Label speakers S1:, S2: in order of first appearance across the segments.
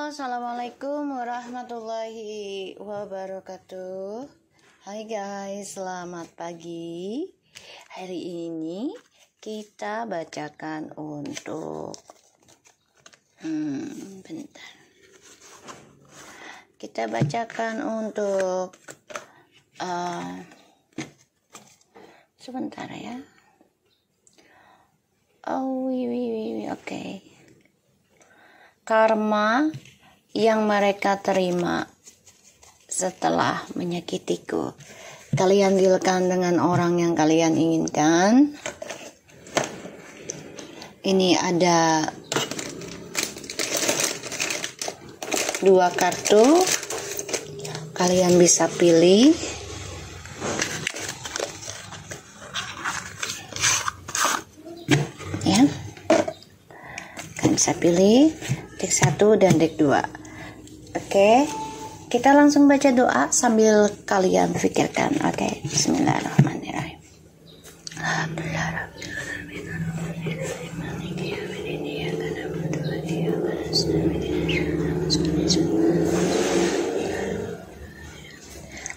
S1: Assalamualaikum warahmatullahi wabarakatuh. Hai guys, selamat pagi. Hari ini kita bacakan untuk bentar. Kita bacakan untuk sebentar ya. Oke. Karma yang mereka terima setelah menyakitiku. Kalian dealkan dengan orang yang kalian inginkan. Ini ada 2 kartu. Kalian bisa pilih. Ya. Kalian bisa pilih deck 1 dan deck 2. Oke, kita langsung baca doa sambil kalian pikirkan. Oke, bismillahirrahmanirrahim.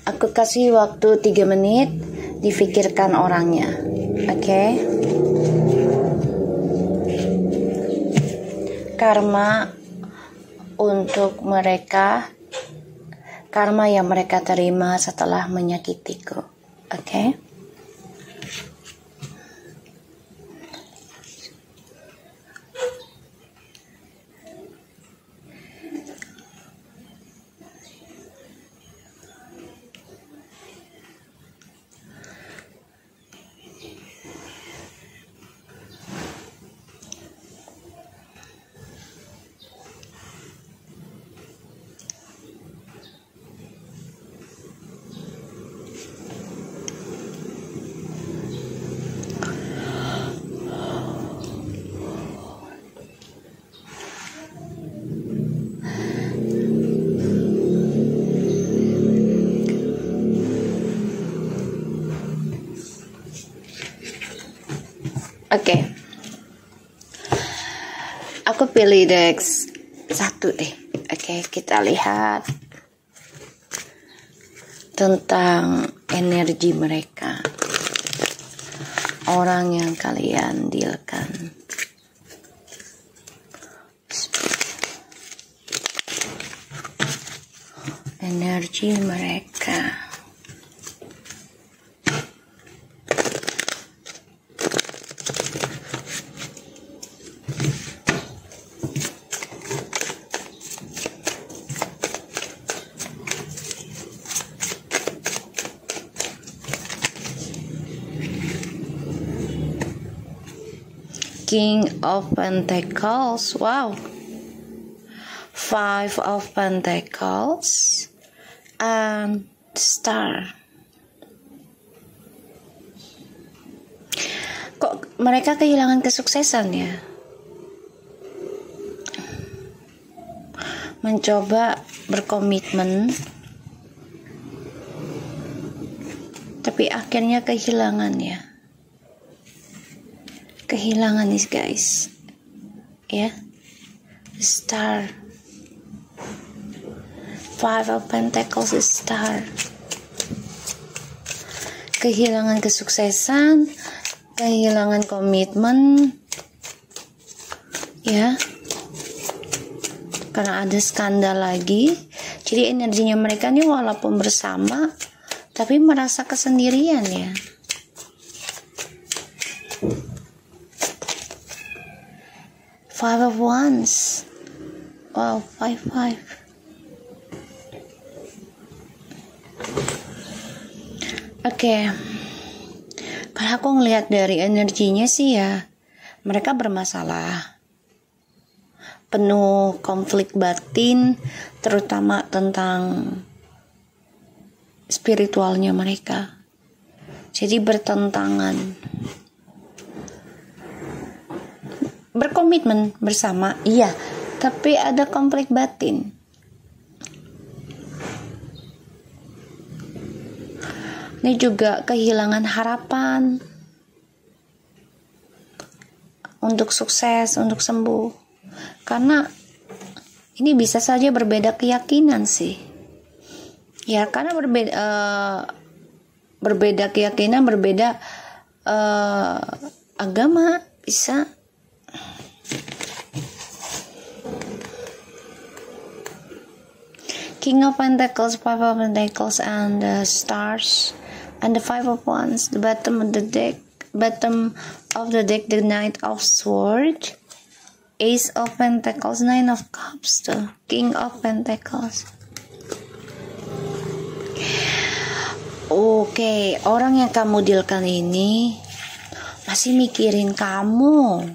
S1: Aku kasih waktu 3 menit difikirkan orangnya. Oke. Karma untuk mereka, karma yang mereka terima setelah menyakitiku. Oke. Oke. Aku pilih deck 1 deh. Oke, kita lihat tentang energi mereka. Orang yang kalian dealkan. Energi mereka. King of Pentacles, wow. 5 of Pentacles and Star. Kok mereka kehilangan kesuksesan ya? Mencoba berkomitmen, tapi akhirnya kehilangan ya. Kehilangan nih guys, ya. Star, 5 of Pentacles, Star. Kehilangan kesuksesan, kehilangan komitmen, ya. Karena ada skandal lagi, jadi energinya mereka nih walaupun bersama, tapi merasa kesendirian ya. Five of Wands. Wow, 5. Oke. Kalau aku ngelihat dari energinya sih ya, mereka bermasalah. Penuh konflik batin, terutama tentang spiritualnya mereka. Jadi bertentangan. Berkomitmen bersama, iya, tapi ada konflik batin. Ini juga kehilangan harapan untuk sukses, untuk sembuh. Karena Ini bisa saja berbeda keyakinan sih. Ya, karena berbeda keyakinan, berbeda agama bisa. King of Pentacles, Five of Pentacles, and the Stars, and the Five of Wands. The bottom of the deck, the Knight of Swords, Ace of Pentacles, Nine of Cups, the King of Pentacles. Oke, orang yang kamu dealkan ini masih mikirin kamu.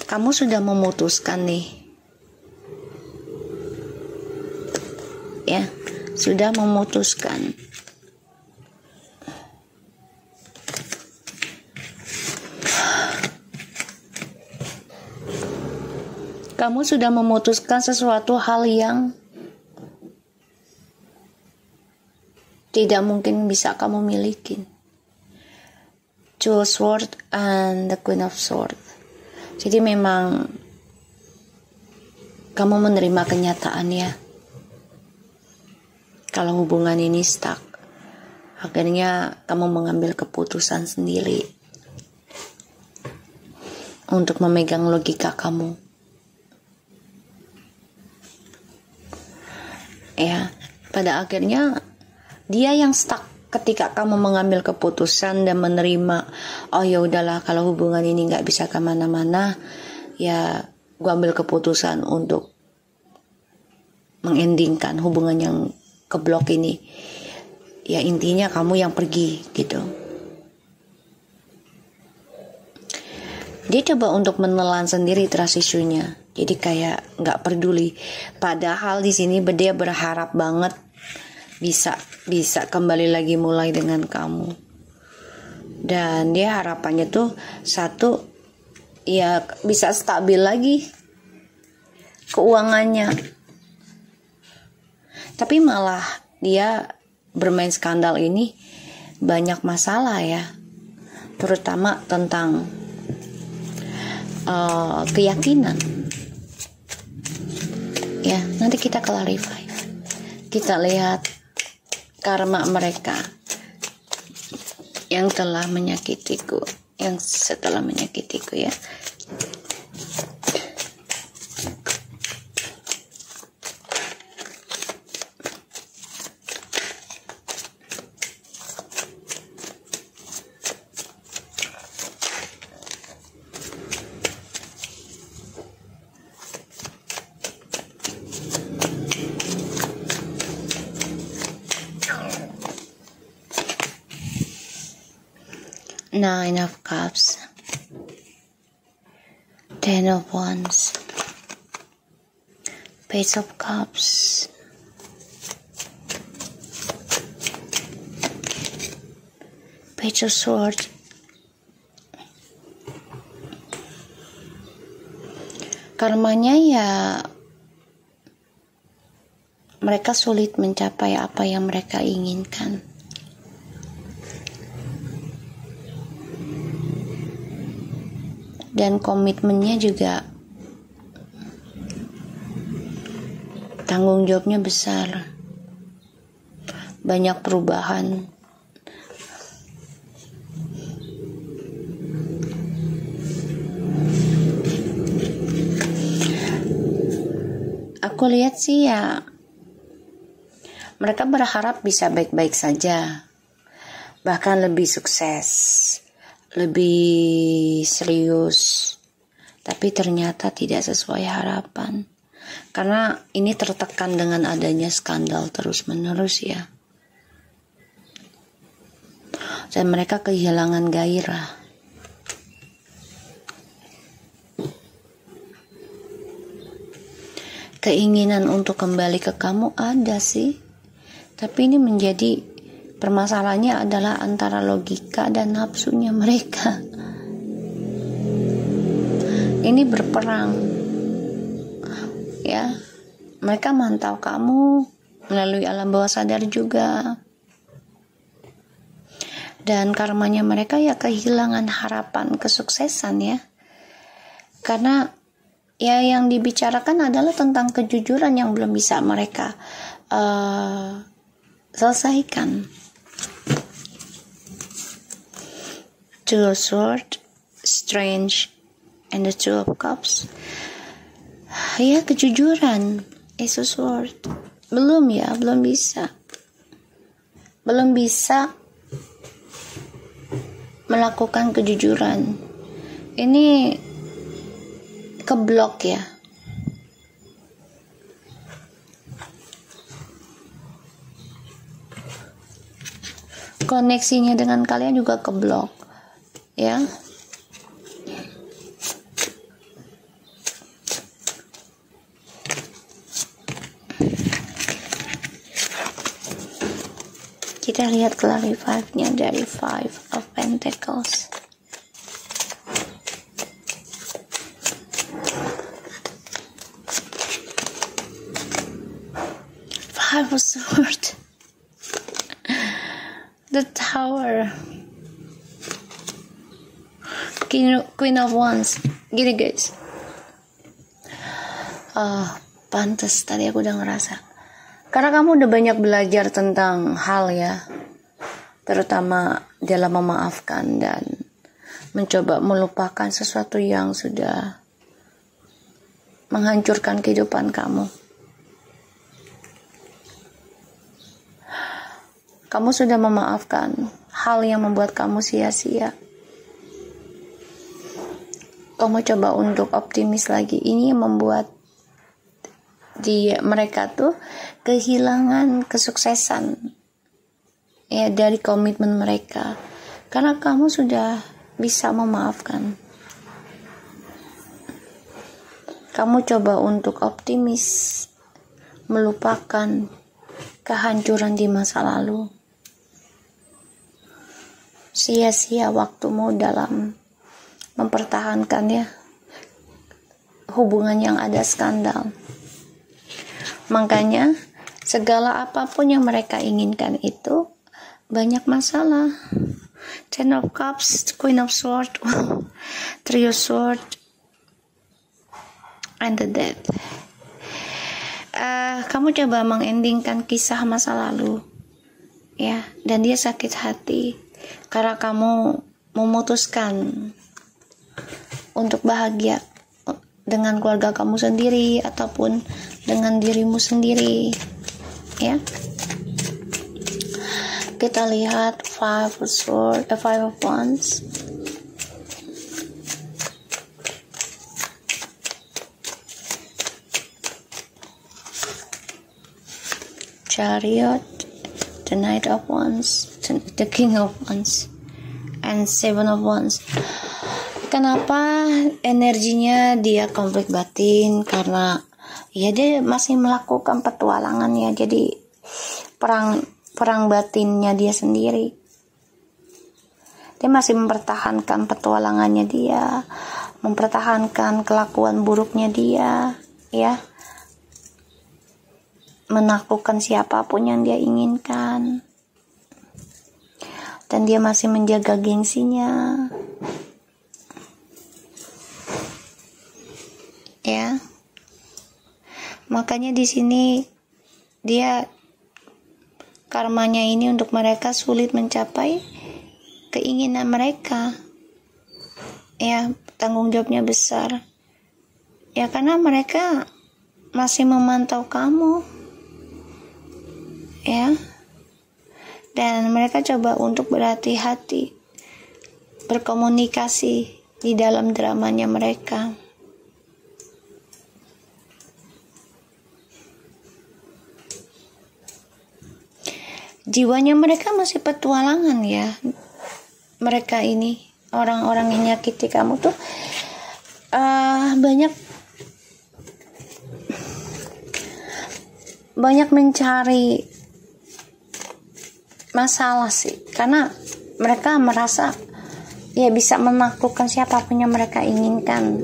S1: Kamu sudah memutuskan nih. Ya, sudah memutuskan. Kamu sudah memutuskan sesuatu hal yang tidak mungkin bisa kamu miliki. Two of Swords and the Queen of Swords. Jadi memang kamu menerima kenyataan ya. Kalau hubungan ini stuck, akhirnya kamu mengambil keputusan sendiri untuk memegang logika kamu. Ya, pada akhirnya dia yang stuck ketika kamu mengambil keputusan dan menerima, oh ya udahlah, kalau hubungan ini nggak bisa kemana-mana, ya gua ambil keputusan untuk mengendingkan hubungan yang keblok ini. Ya intinya kamu yang pergi gitu. Dia coba untuk menelan sendiri trust issue-nya. Jadi kayak nggak peduli. Padahal di sini dia berharap banget bisa kembali lagi mulai dengan kamu. Dan dia harapannya tuh satu, ya bisa stabil lagi keuangannya. Tapi malah dia bermain skandal ini banyak masalah ya, terutama tentang keyakinan. Ya, nanti kita clarify. Kita lihat karma mereka yang telah menyakitiku, yang setelah menyakitiku ya. Nine of Cups, Ten of Wands, Page of Cups, Page of Swords, karmanya ya mereka sulit mencapai apa yang mereka inginkan. Dan komitmennya juga, tanggung jawabnya besar, banyak perubahan. Aku lihat sih ya, mereka berharap bisa baik-baik saja, bahkan lebih sukses, lebih serius, tapi ternyata tidak sesuai harapan karena ini tertekan dengan adanya skandal terus-menerus ya, dan mereka kehilangan gairah. Keinginan untuk kembali ke kamu ada sih, tapi ini menjadi permasalahannya adalah antara logika dan nafsunya mereka. Ini berperang. Ya, mereka mantau kamu melalui alam bawah sadar juga. Dan karmanya mereka ya kehilangan harapan kesuksesan ya. Karena ya yang dibicarakan adalah tentang kejujuran yang belum bisa mereka selesaikan. Two of Swords, Strange, and the Two of Cups. Ya, kejujuran. Ace of Swords. Belum bisa melakukan kejujuran. Ini keblok ya. Koneksinya dengan kalian juga keblok ya. Kita lihat clarify-nya dari Five of Pentacles. Five of Swords. The Tower. Queen of Wands. Gini guys. Pantes tadi aku udah ngerasa. Karena kamu udah banyak belajar tentang hal ya. Terutama dalam memaafkan dan mencoba melupakan sesuatu yang sudah menghancurkan kehidupan kamu. Kamu sudah memaafkan hal yang membuat kamu sia-sia. Kamu coba untuk optimis lagi. Ini yang membuat mereka tuh kehilangan kesuksesan ya dari komitmen mereka. Karena kamu sudah bisa memaafkan. Kamu coba untuk optimis, melupakan kehancuran di masa lalu. Sia-sia waktumu dalam mempertahankan ya hubungan yang ada skandal. Makanya segala apapun yang mereka inginkan itu banyak masalah. Ten of Cups, Queen of Swords, Three of Swords, and the Death. Kamu coba mengendingkan kisah masa lalu ya, dan dia sakit hati karena kamu memutuskan untuk bahagia dengan keluarga kamu sendiri ataupun dengan dirimu sendiri ya. Kita lihat Five of Swords, Five of Wands. Chariot, the Knight of Wands, the King of Wands, and Seven of Wands. Kenapa energinya dia konflik batin? Karena ya dia masih melakukan petualangan ya. Jadi perang batinnya dia sendiri. Dia masih mempertahankan petualangannya dia, mempertahankan kelakuan buruknya dia, ya. Menaklukkan siapapun yang dia inginkan. Dan dia masih menjaga gengsinya. Ya. Makanya di sini dia karmanya ini untuk mereka sulit mencapai keinginan mereka. Ya, tanggung jawabnya besar. Ya, karena mereka masih memantau kamu. Ya. Dan mereka coba untuk berhati-hati berkomunikasi di dalam dramanya mereka. Jiwanya mereka masih petualangan ya. Mereka ini orang-orang yang nyakiti kamu tuh banyak mencari masalah sih, karena mereka merasa ya bisa menaklukkan siapapun yang mereka inginkan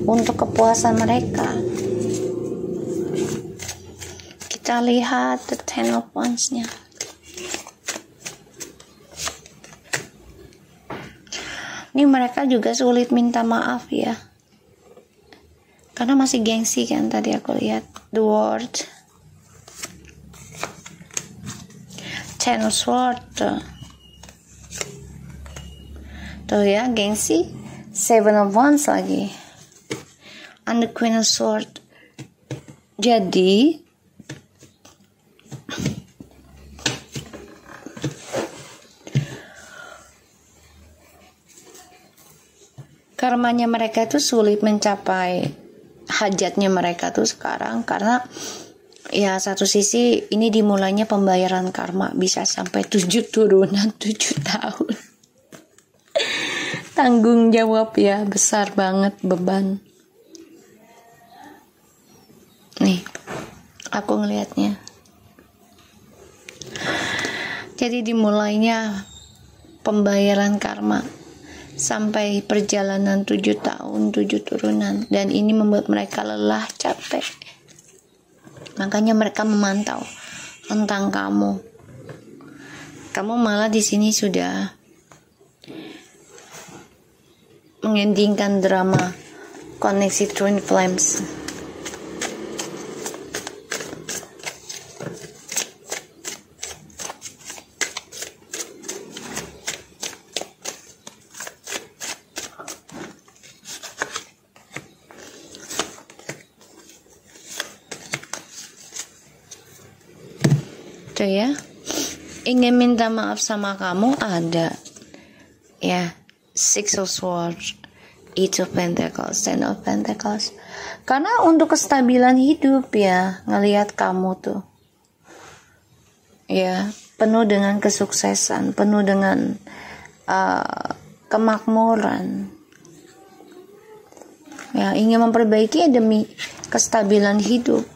S1: untuk kepuasan mereka. Kita lihat the Ten of Wands-nya. Ini mereka juga sulit minta maaf ya. Karena masih gengsi kan tadi aku lihat the word. Ten of Swords tuh ya, gengsi. Seven of Wands lagi, and the Queen of Swords. Jadi karmanya mereka itu sulit mencapai hajatnya mereka tuh sekarang, karena ya satu sisi ini dimulainya pembayaran karma bisa sampai 7 turunan, 7 tahun. Tanggung jawab ya, besar banget beban. Nih, aku ngelihatnya. Jadi dimulainya pembayaran karma sampai perjalanan 7 tahun, 7 turunan, dan ini membuat mereka lelah, capek. Makanya mereka memantau tentang kamu. Kamu malah di sini sudah mengendingkan drama koneksi twin flames. Tuh ya, ingin minta maaf sama kamu ada ya, Six of Swords, Eight of Pentacles, Ten of Pentacles. Karena untuk kestabilan hidup ya, ngelihat kamu tuh ya penuh dengan kesuksesan, penuh dengan kemakmuran ya, ingin memperbaiki ya demi kestabilan hidup.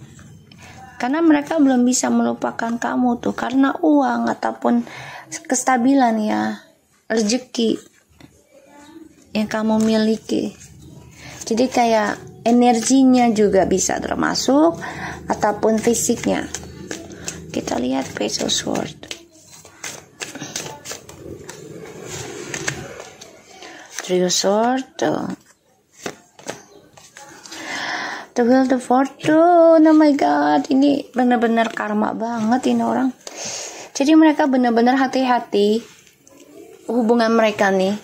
S1: Karena mereka belum bisa melupakan kamu tuh karena uang ataupun kestabilan ya, rezeki yang kamu miliki. Jadi kayak energinya juga bisa termasuk ataupun fisiknya. Kita lihat Page of Swords, Three of Swords tuh, The Wheel of Fortune. Oh my god, ini benar-benar karma banget ini orang. Jadi mereka benar-benar hati-hati hubungan mereka nih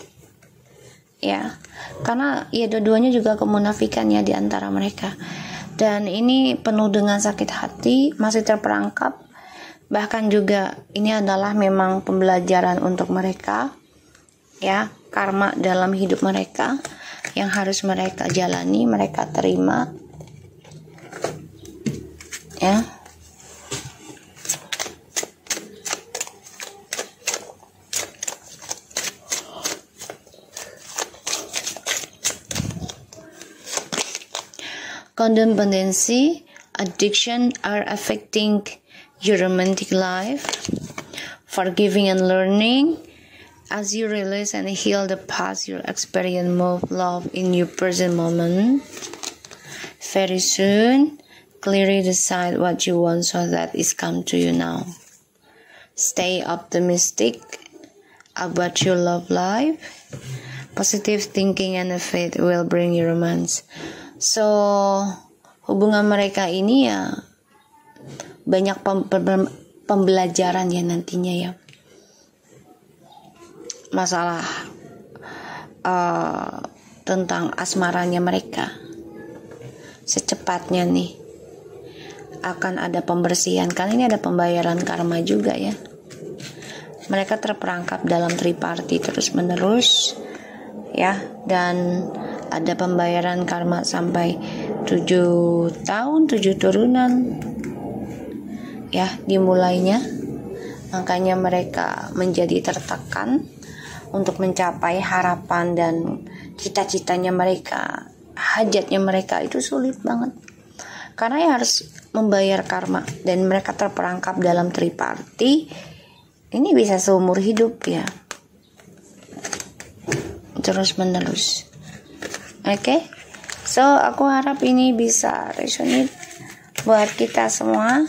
S1: ya, karena ya dua-duanya juga kemunafikan ya di antara mereka, dan ini penuh dengan sakit hati, masih terperangkap. Bahkan juga ini adalah memang pembelajaran untuk mereka ya, karma dalam hidup mereka yang harus mereka jalani, mereka terima ya. Codependency, addiction are affecting your romantic life. Forgiving and learning, as you release and heal the past, you experience more love in your present moment. Very soon, clearly decide what you want so that it's come to you now. Stay optimistic about your love life. Positive thinking and faith will bring you romance. So, hubungan mereka ini ya banyak pembelajaran ya nantinya ya. Masalah tentang asmaranya mereka. Secepatnya nih akan ada pembersihan, karena ini ada pembayaran karma juga ya. Mereka terperangkap dalam triparti terus menerus ya, dan ada pembayaran karma sampai 7 tahun 7 turunan ya dimulainya. Makanya mereka menjadi tertekan untuk mencapai harapan dan cita-citanya mereka, hajatnya mereka itu sulit banget, karena ya harus membayar karma, dan mereka terperangkap dalam triparti. Ini bisa seumur hidup ya, terus menerus. Oke, so aku harap ini bisa resonate buat kita semua.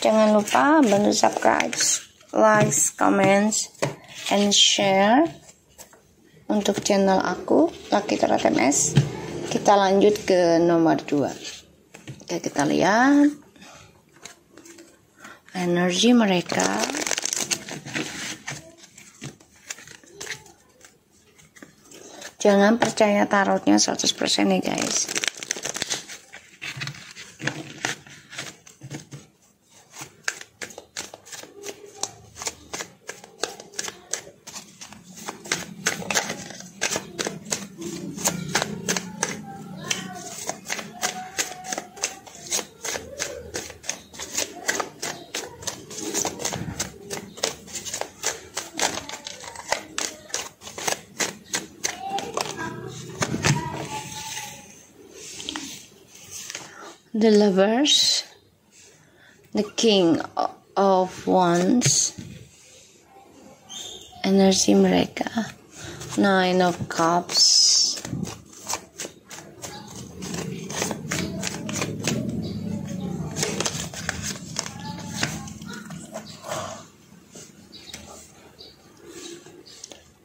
S1: Jangan lupa bantu subscribe, like, comments, and share untuk channel aku Lucky Tarot MS. Kita lanjut ke nomor 2. Oke, kita lihat energi mereka. Jangan percaya tarotnya 100% nih guys. The Lovers, the King of Wands, energi mereka, Nine of Cups,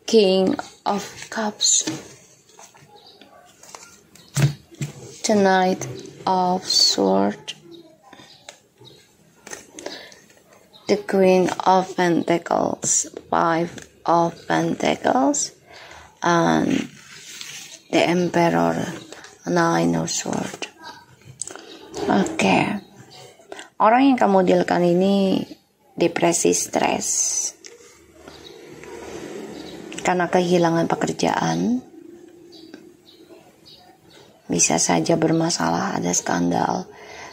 S1: King of Cups, the Knight of Swords, the Queen of Pentacles, Five of Pentacles, and the Emperor, Nine of Swords. Oke. Orang yang kamu dealkan ini depresi, stres karena kehilangan pekerjaan. Bisa saja bermasalah, ada skandal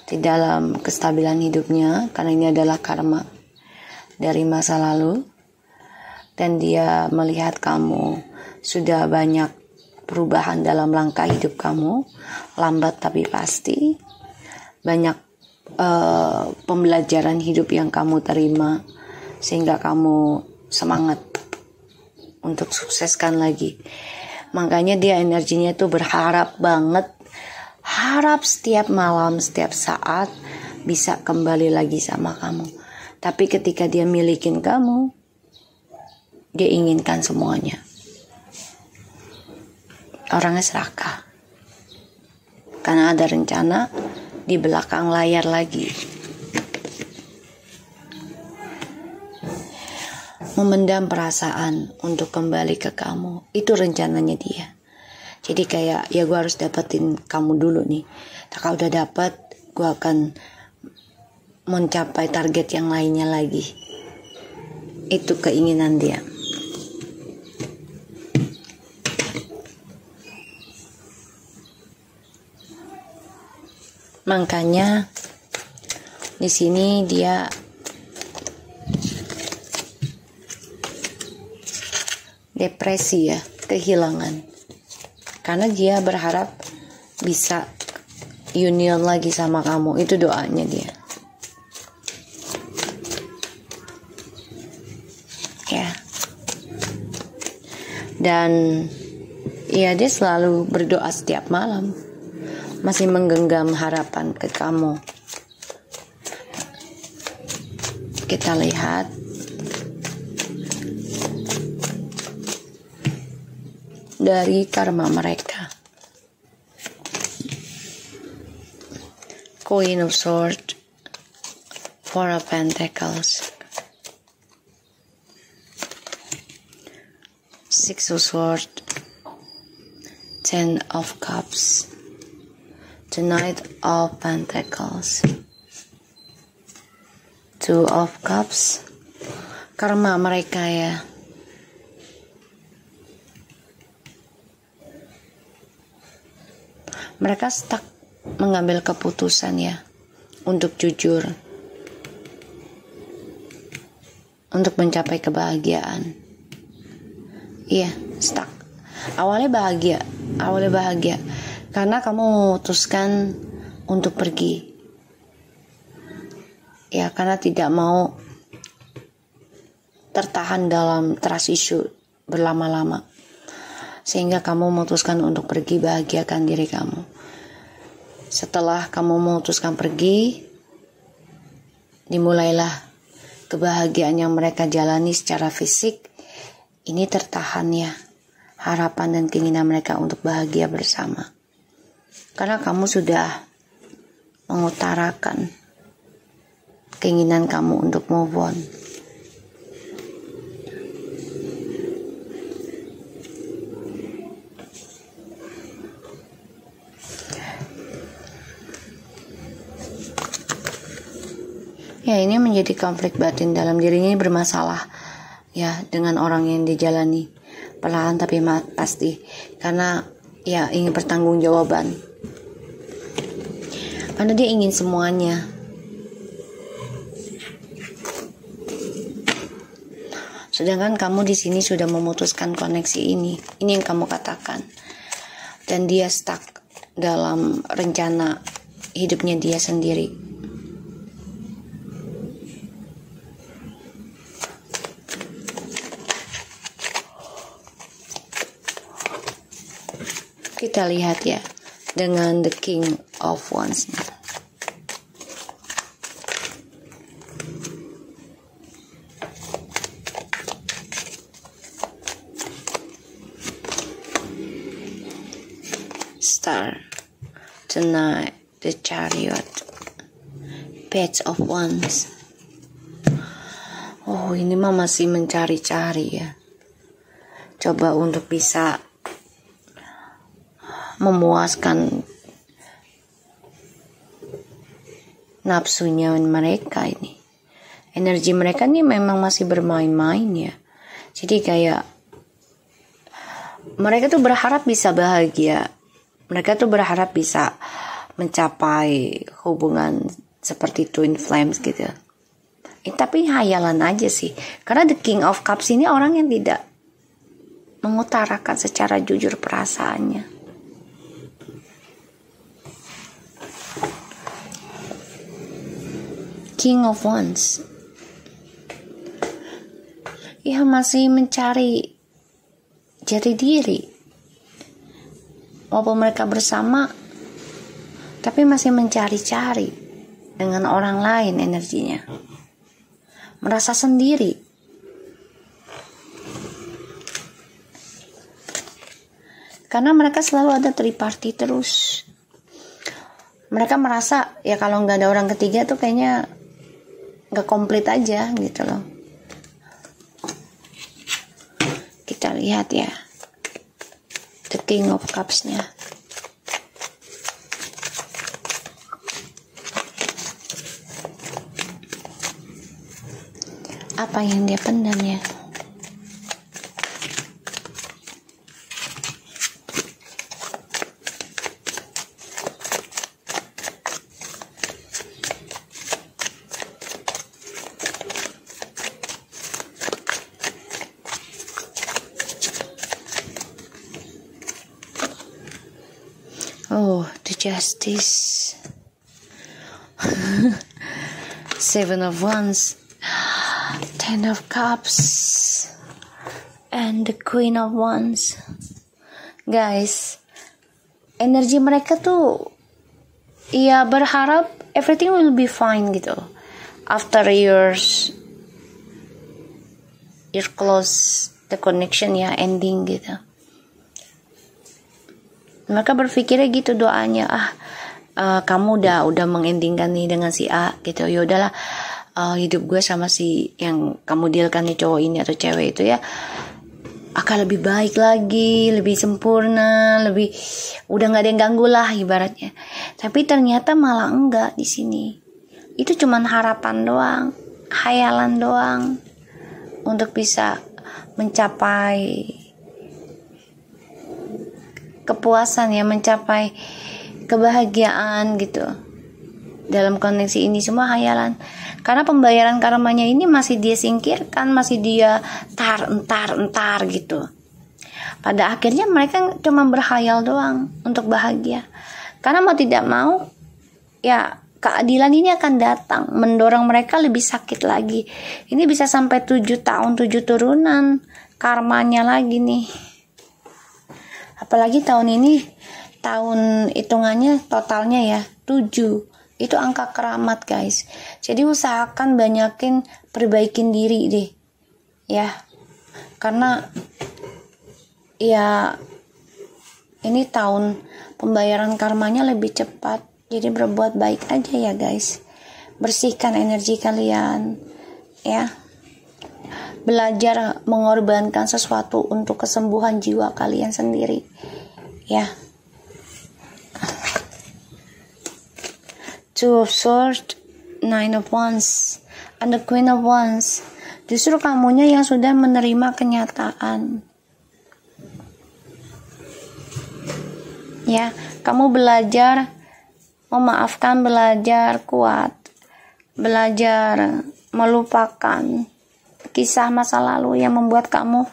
S1: di dalam kestabilan hidupnya, karena ini adalah karma dari masa lalu. Dan dia melihat kamu sudah banyak perubahan dalam langkah hidup kamu, lambat tapi pasti. Banyak pembelajaran hidup yang kamu terima, sehingga kamu semangat untuk sukseskan lagi. Makanya dia energinya itu berharap banget, harap setiap malam, setiap saat bisa kembali lagi sama kamu. Tapi ketika dia milikin kamu, dia inginkan semuanya. Orangnya serakah, karena ada rencana di belakang layar lagi. Memendam perasaan untuk kembali ke kamu, itu rencananya dia. Jadi kayak, ya gue harus dapetin kamu dulu nih. Kalau udah dapet, gue akan mencapai target yang lainnya lagi. Itu keinginan dia. Makanya di sini dia depresi ya, kehilangan. Karena dia berharap bisa union lagi sama kamu. Itu doanya dia. Ya. Dan ya dia selalu berdoa setiap malam. Masih menggenggam harapan ke kamu. Kita lihat. Dari karma mereka. Queen of Swords, Four of Pentacles, Six of Swords, Ten of Cups, the Knight of Pentacles, Two of Cups. Karma mereka ya. Mereka stuck mengambil keputusan ya, untuk jujur, untuk mencapai kebahagiaan. Iya, stuck. Awalnya bahagia, karena kamu memutuskan untuk pergi. Ya, karena tidak mau tertahan dalam trust issue berlama-lama. Sehingga kamu memutuskan untuk pergi, bahagiakan diri kamu. Setelah kamu memutuskan pergi, dimulailah kebahagiaan yang mereka jalani secara fisik. Ini tertahan ya, harapan dan keinginan mereka untuk bahagia bersama. karena kamu sudah mengutarakan keinginan kamu untuk move on. Ya, ini menjadi konflik batin dalam dirinya, ini bermasalah ya dengan orang yang dijalani perlahan tapi pasti, karena ya ingin pertanggungjawaban, karena dia ingin semuanya. Sedangkan kamu di sini sudah memutuskan koneksi ini yang kamu katakan, dan dia stuck dalam rencana hidupnya dia sendiri. Kita lihat ya dengan the King of Wands. Star, tonight, the Chariot, Page of Wands. Oh, ini mah masih mencari-cari ya. Coba untuk bisa memuaskan nafsunya mereka ini. Energi mereka ini memang masih bermain-main ya. Jadi kayak mereka tuh berharap bisa bahagia. Mereka tuh berharap bisa mencapai hubungan seperti twin flames gitu. Tapi hayalan aja sih. Karena the King of Cups ini orang yang tidak mengutarakan secara jujur perasaannya. King of Wands, ya masih mencari jati diri. Walaupun mereka bersama, tapi masih mencari-cari dengan orang lain energinya. Merasa sendiri. Karena mereka selalu ada triparty terus. Mereka merasa ya kalau nggak ada orang ketiga tuh kayaknya nggak komplit aja gitu loh. Kita lihat ya the King of Cups-nya. Apa yang dia pendam ya? Oh, the Justice. Seven of Wands, Ten of Cups, and the Queen of Wands. Guys, energi mereka tuh ya berharap everything will be fine gitu. After years, close the connection ya, ending gitu. Mereka berpikirnya gitu doanya, kamu udah mengendingkan nih dengan si A gitu, ya udahlah, hidup gue sama si yang kamu dealkan nih cowok ini atau cewek itu ya akan lebih baik lagi, lebih sempurna, lebih udah nggak ada yang ganggu lah ibaratnya. Tapi ternyata malah enggak di sini. Itu cuman harapan doang, khayalan doang untuk bisa mencapai kepuasan ya, mencapai kebahagiaan gitu. Dalam koneksi ini semua hayalan. Karena pembayaran karmanya ini masih dia singkirkan, masih dia entar gitu. Pada akhirnya mereka cuma berhayal doang untuk bahagia. Karena mau tidak mau ya keadilan ini akan datang, mendorong mereka lebih sakit lagi. Ini bisa sampai 7 tahun 7 turunan karmanya lagi nih. Apalagi tahun ini, tahun hitungannya totalnya ya 7. Itu angka keramat guys. Jadi usahakan banyakin perbaikin diri deh. Ya. Karena ya Ini tahun pembayaran karmanya lebih cepat. Jadi berbuat baik aja ya guys. Bersihkan energi kalian ya. Belajar mengorbankan sesuatu untuk kesembuhan jiwa kalian sendiri ya. Two of Swords, Nine of Wands, and the Queen of Wands. Justru kamunya yang sudah menerima kenyataan ya. Kamu belajar memaafkan, belajar kuat, belajar melupakan kisah masa lalu yang membuat kamu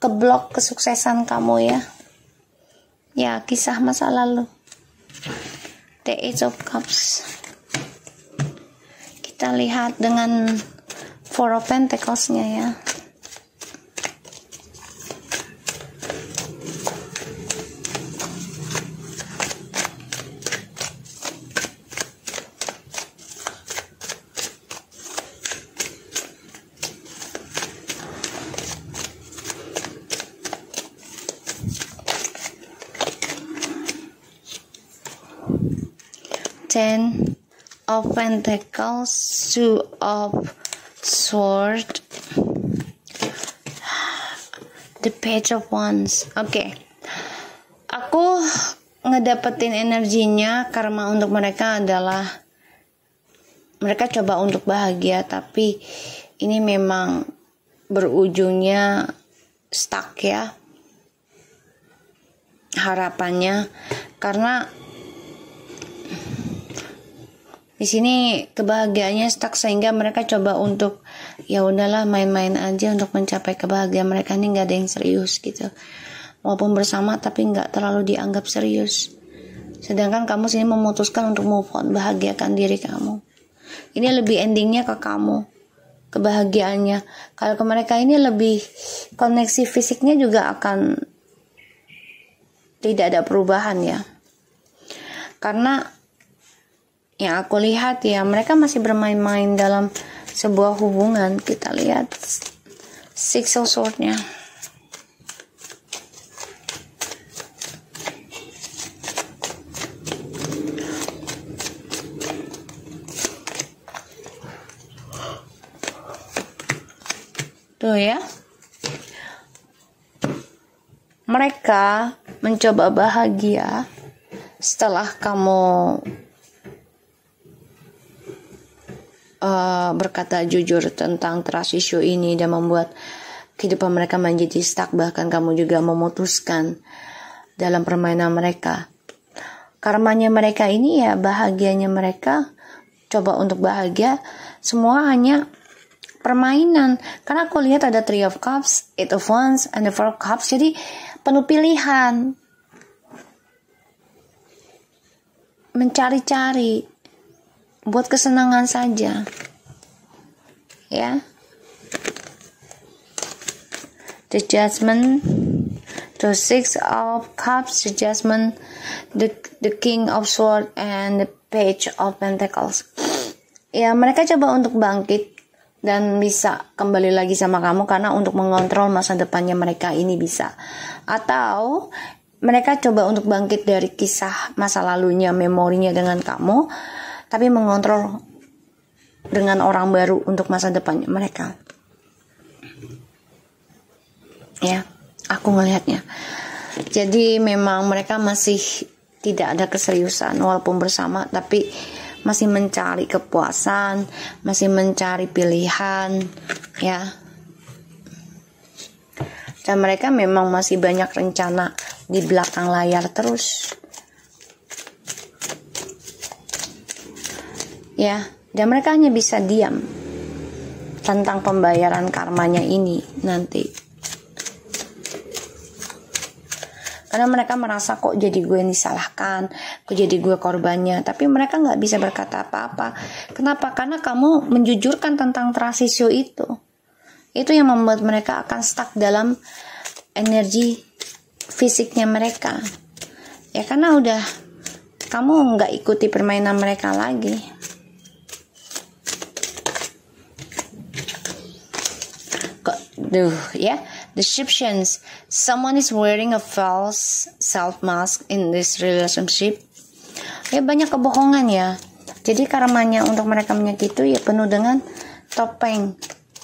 S1: keblok kesuksesan kamu ya. Ya, kisah masa lalu. The Eight of Cups. Kita lihat dengan Four of Pentacles-nya ya. Ten of Pentacles, Two of Swords, The Page of Wands. Oke. Aku ngedapetin energinya karma untuk mereka adalah mereka coba untuk bahagia, tapi ini memang berujungnya stuck ya harapannya, karena di sini kebahagiaannya stuck sehingga mereka coba untuk ya udahlah main-main aja untuk mencapai kebahagiaan mereka. Ini nggak ada yang serius gitu, walaupun bersama tapi nggak terlalu dianggap serius. Sedangkan kamu sini memutuskan untuk move on, bahagiakan diri kamu. Ini lebih endingnya ke kamu, kebahagiaannya. Kalau ke mereka ini lebih koneksi fisiknya juga akan tidak ada perubahan ya, karena yang aku lihat ya mereka masih bermain-main dalam sebuah hubungan. Kita lihat Six of Swords-nya. Tuh ya. Mereka mencoba bahagia setelah kamu berkata jujur tentang trust issue ini dan membuat kehidupan mereka menjadi stuck. Bahkan kamu juga memutuskan dalam permainan mereka. Karmanya mereka ini ya bahagianya mereka, coba untuk bahagia, semua hanya permainan. Karena aku lihat ada Three of Cups, Eight of Wands, and the Four of Cups. Jadi penuh pilihan, mencari-cari buat kesenangan saja ya. The Judgment, the Six of Cups, the Judgment, the King of Swords, and the Page of Pentacles. Ya, mereka coba untuk bangkit dan bisa kembali lagi sama kamu karena untuk mengontrol masa depannya mereka ini bisa. Atau mereka coba untuk bangkit dari kisah masa lalunya, memorinya dengan kamu, tapi mengontrol dengan orang baru untuk masa depannya mereka. Ya, aku ngelihatnya. Jadi memang mereka masih tidak ada keseriusan walaupun bersama, tapi masih mencari kepuasan, masih mencari pilihan, ya. Dan mereka memang masih banyak rencana di belakang layar terus. Ya, dan mereka hanya bisa diam tentang pembayaran karmanya ini nanti. Karena mereka merasa kok jadi gue yang disalahkan, kok jadi gue korbannya. Tapi mereka gak bisa berkata apa-apa. Kenapa? Karena kamu menjujurkan tentang trust issue itu. Itu yang membuat mereka akan stuck dalam energi fisiknya mereka. Ya karena udah kamu gak ikuti permainan mereka lagi. Ya, deceptions. Someone is wearing a false self mask in this relationship. Ya, banyak kebohongan ya. Jadi karmanya untuk mereka menyakiti ya penuh dengan topeng,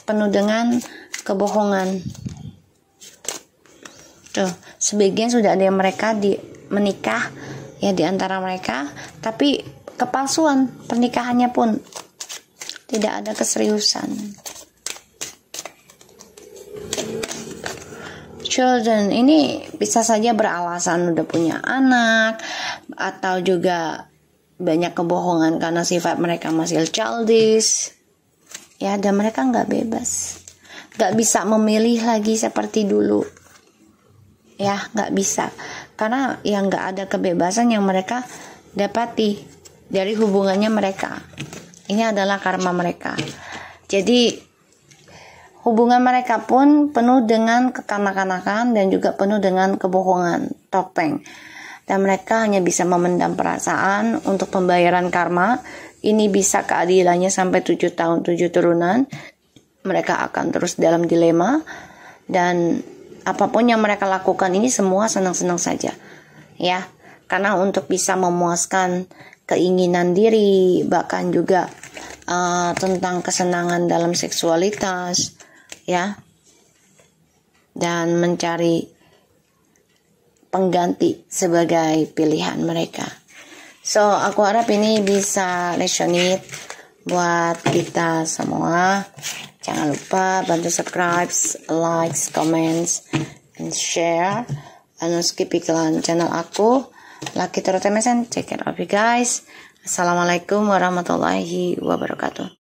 S1: penuh dengan kebohongan. Tuh, sebagian sudah ada yang mereka menikah ya di antara mereka, tapi kepalsuan pernikahannya pun tidak ada keseriusan. Children ini bisa saja beralasan udah punya anak, atau juga banyak kebohongan karena sifat mereka masih childish ya, dan mereka nggak bebas, nggak bisa memilih lagi seperti dulu ya, nggak bisa, karena yang nggak ada kebebasan yang mereka dapati dari hubungannya mereka. Ini adalah karma mereka. Jadi hubungan mereka pun penuh dengan kekanak-kanakan dan juga penuh dengan kebohongan, topeng. Dan mereka hanya bisa memendam perasaan untuk pembayaran karma. Ini bisa keadilannya sampai 7 tahun 7 turunan. Mereka akan terus dalam dilema. Dan apapun yang mereka lakukan ini semua senang-senang saja. Ya, karena untuk bisa memuaskan keinginan diri, bahkan juga tentang kesenangan dalam seksualitas, ya, dan mencari pengganti sebagai pilihan mereka. So, aku harap ini bisa resonate buat kita semua. Jangan lupa bantu subscribe, likes, comments, and share. And skip iklan channel aku. Lucky Tarot MSN. Take care of you guys. Assalamualaikum warahmatullahi wabarakatuh.